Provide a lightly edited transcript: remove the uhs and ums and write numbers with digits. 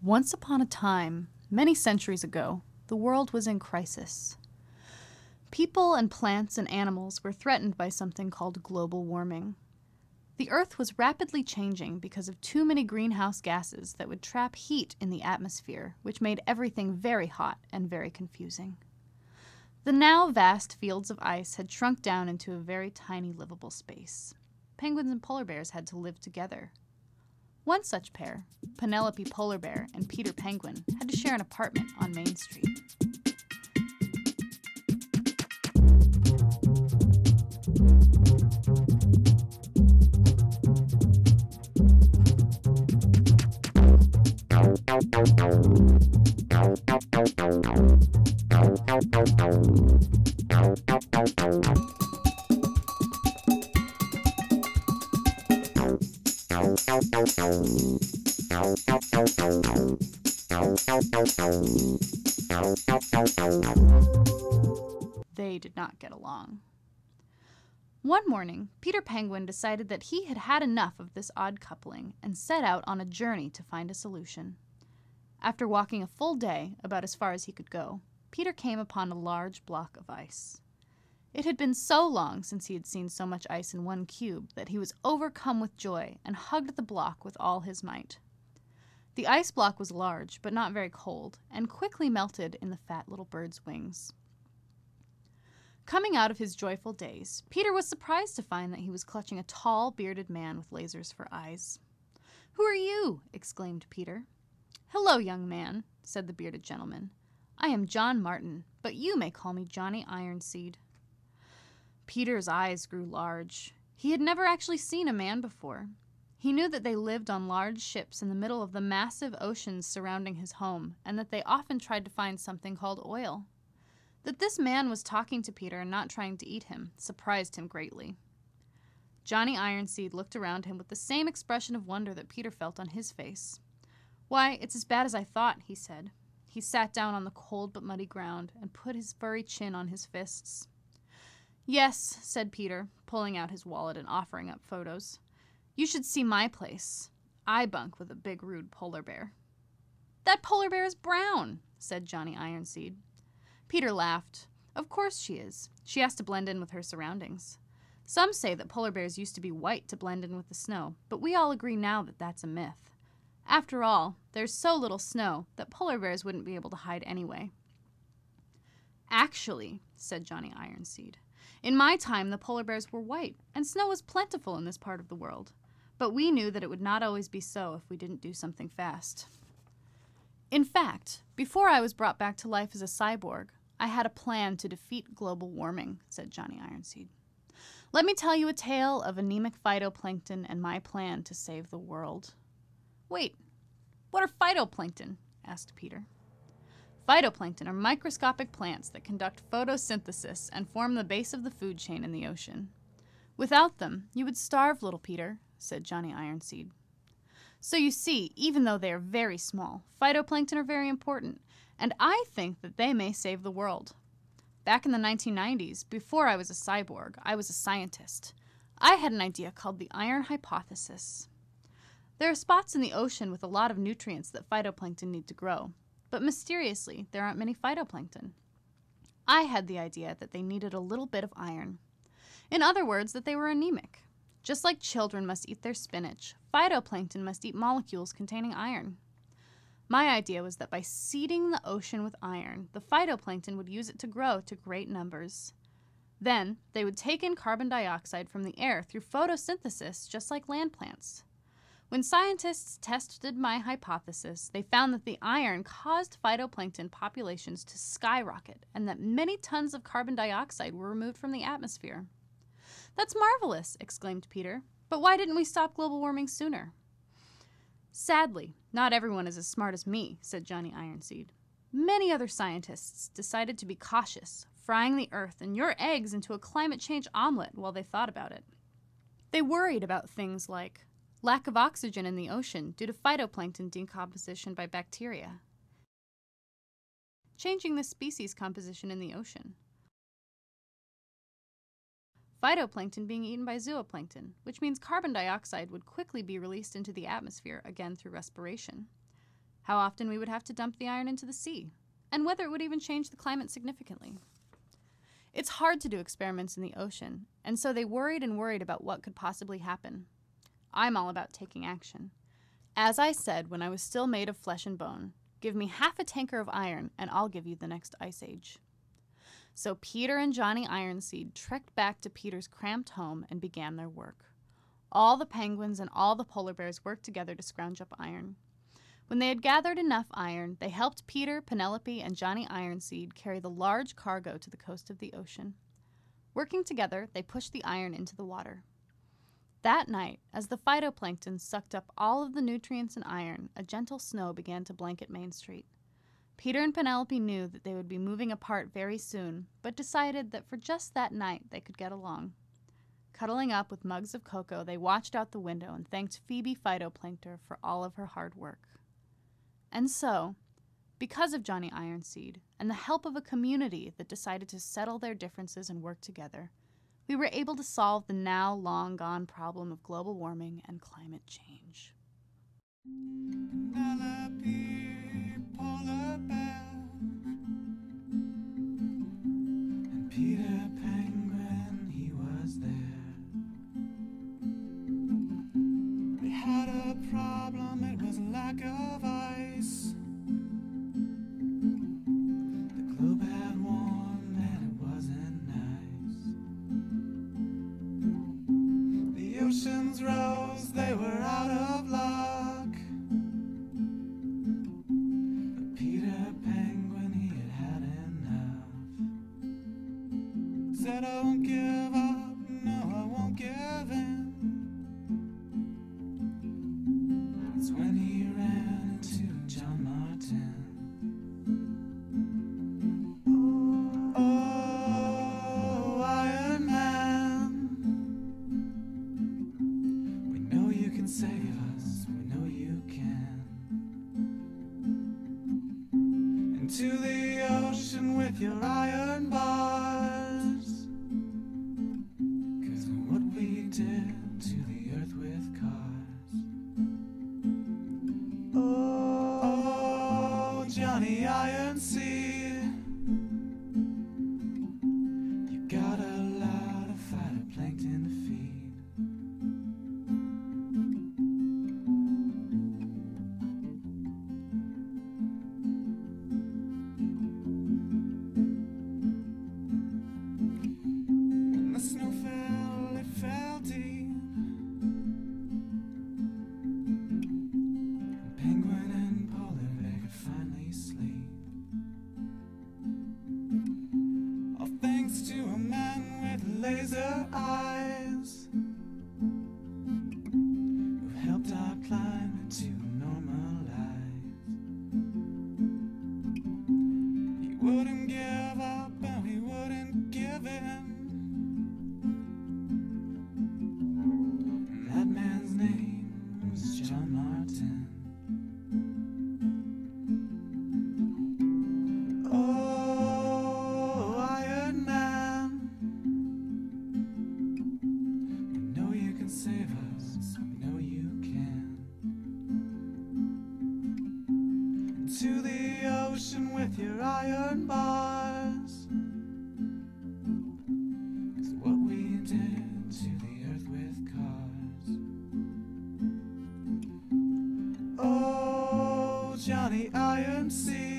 Once upon a time, many centuries ago, the world was in crisis. People and plants and animals were threatened by something called global warming. The Earth was rapidly changing because of too many greenhouse gases that would trap heat in the atmosphere, which made everything very hot and very confusing. The now vast fields of ice had shrunk down into a very tiny livable space. Penguins and polar bears had to live together. One such pair, Penelope Polar Bear and Peter Penguin, had to share an apartment on Main Street. They did not get along. One morning, Peter Penguin decided that he had had enough of this odd coupling and set out on a journey to find a solution. After walking a full day, about as far as he could go, Peter came upon a large block of ice. It had been so long since he had seen so much ice in one cube that he was overcome with joy and hugged the block with all his might. The ice block was large, but not very cold, and quickly melted in the fat little bird's wings. Coming out of his joyful daze, Peter was surprised to find that he was clutching a tall, bearded man with lasers for eyes. "Who are you?" exclaimed Peter. "Hello, young man," said the bearded gentleman. "I am John Martin, but you may call me Johnny Ironseed." Peter's eyes grew large. He had never actually seen a man before. He knew that they lived on large ships in the middle of the massive oceans surrounding his home, and that they often tried to find something called oil. That this man was talking to Peter and not trying to eat him surprised him greatly. Johnny Ironseed looked around him with the same expression of wonder that Peter felt on his face. "Why, it's as bad as I thought," he said. He sat down on the cold but muddy ground and put his furry chin on his fists. "Yes," said Peter, pulling out his wallet and offering up photos. "You should see my place. I bunk with a big, rude polar bear." "That polar bear is brown," said Johnny Ironseed. Peter laughed. "Of course she is. She has to blend in with her surroundings. Some say that polar bears used to be white to blend in with the snow, but we all agree now that that's a myth. After all, there's so little snow that polar bears wouldn't be able to hide anyway." "Actually," said Johnny Ironseed, "in my time the polar bears were white, and snow was plentiful in this part of the world. But we knew that it would not always be so if we didn't do something fast. In fact, before I was brought back to life as a cyborg, I had a plan to defeat global warming," said Johnny Ironseed. "Let me tell you a tale of anemic phytoplankton and my plan to save the world." "Wait, what are phytoplankton?" asked Peter. "Phytoplankton are microscopic plants that conduct photosynthesis and form the base of the food chain in the ocean. Without them, you would starve, little Peter," said Johnny Ironseed. "So you see, even though they are very small, phytoplankton are very important, and I think that they may save the world. Back in the 1990s, before I was a cyborg, I was a scientist. I had an idea called the iron hypothesis. There are spots in the ocean with a lot of nutrients that phytoplankton need to grow, but mysteriously, there aren't many phytoplankton. I had the idea that they needed a little bit of iron. In other words, that they were anemic. Just like children must eat their spinach, phytoplankton must eat molecules containing iron. My idea was that by seeding the ocean with iron, the phytoplankton would use it to grow to great numbers. Then, they would take in carbon dioxide from the air through photosynthesis, just like land plants. When scientists tested my hypothesis, they found that the iron caused phytoplankton populations to skyrocket and that many tons of carbon dioxide were removed from the atmosphere." "That's marvelous," exclaimed Peter. "But why didn't we stop global warming sooner?" "Sadly, not everyone is as smart as me," said Johnny Ironseed. "Many other scientists decided to be cautious, frying the earth and your eggs into a climate change omelet while they thought about it. They worried about things like lack of oxygen in the ocean due to phytoplankton decomposition by bacteria, changing the species composition in the ocean, phytoplankton being eaten by zooplankton, which means carbon dioxide would quickly be released into the atmosphere, again through respiration. how often we would have to dump the iron into the sea, and whether it would even change the climate significantly. It's hard to do experiments in the ocean, and so they worried and worried about what could possibly happen. I'm all about taking action. As I said when I was still made of flesh and bone, give me half a tanker of iron and I'll give you the next ice age. So Peter and Johnny Ironseed trekked back to Peter's cramped home and began their work. All the penguins and all the polar bears worked together to scrounge up iron. When they had gathered enough iron, they helped Peter, Penelope, and Johnny Ironseed carry the large cargo to the coast of the ocean. Working together, they pushed the iron into the water. That night, as the phytoplankton sucked up all of the nutrients and iron, a gentle snow began to blanket Main Street. Peter and Penelope knew that they would be moving apart very soon, but decided that for just that night they could get along. Cuddling up with mugs of cocoa, they watched out the window and thanked Phoebe Phytoplankton for all of her hard work. And so, because of Johnny Ironseed and the help of a community that decided to settle their differences and work together, we were able to solve the now long-gone problem of global warming and climate change. Penelope, polar bear, and Peter Penguin, he was there. They had a problem, it was lack of ice. The globe had warmed and it wasn't nice. The oceans rose, they were out of luck. But Peter Penguin, he had had enough. Said, I won't give up, no, I won't give in. It's when he ran into John Martin. Oh, Iron Man, we know you can save us, we know you can. Into the ocean with your iron bars, 'cause what we did to the earth with cars. Oh, Johnny Ironseed, you got a lot of phytoplankton to feed. When the snow fell, it fell deep. Penguin and polar bear could finally sleep. All thanks to a man with laser eyes, who helped our climate to normalize. He wouldn't give up and he wouldn't give in. And that man's name was John Martin. Oh, Iron Man, we know you can save us, we know you can. To the ocean with your iron bars, 'cause what we did to the earth with cars. Oh, Johnny Ironseed,